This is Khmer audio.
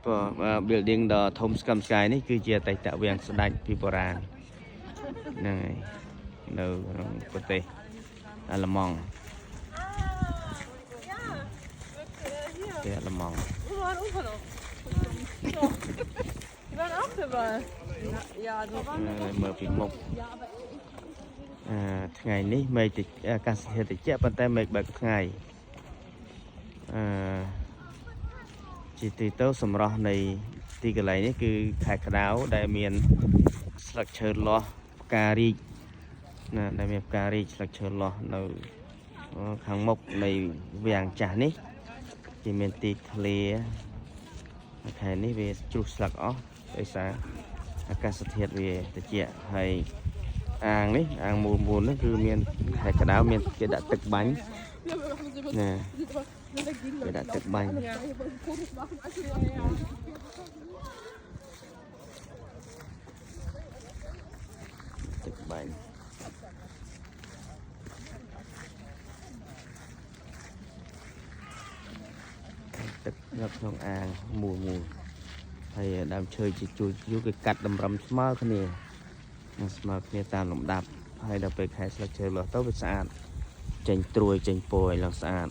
building the Tom Scum Sky នេះគឺជាតៃតវាំងស្ដេចពីបុរាណហ្នឹងហើយនៅក្នុងប្រទេសអាល្លឺម៉ង់ប្រទេសអាល្លឺម៉ង់ មើលពីមុខថ្ងៃនេះមេឃអាកាសធាតុត្រជាក់ប៉ុន្តែមេឃបែកថ្ងៃជាទីទៅសម្រស់នៃទីកន្លែងនេះគឺខេត្តក្តៅដែលមានស្លឹកឈើលាស់ផ្ការីកណាដែលមានផ្ការីកស្លឹកឈើលាស់នៅខាងមុខនៃវាំងចាស់នេះជាមានទីធ្លាខេត្តនេះវាជ្រុះស្លឹកអស់ដោយសារអាកាសធាតុវាត្រជាក់ហើយអាងនេះអាងមូលនេះគឺមានខេត្តក្តៅមានគេដាក់ទឹកបាញ់ណាគេដាក់ទឹកបាញ់ទឹកបាញ់ទឹកនៅក្នុងអាងមូលហើយដើមឈើជាជួរគេកាត់តម្រឹមស្មើគ្នាតាមលំដាប់ហើយដល់ពេលខែស្លឹកឈើលាស់ទៅវាស្អាតចេញត្រួយចេញពណ៌ឲ្យឡើងស្អាត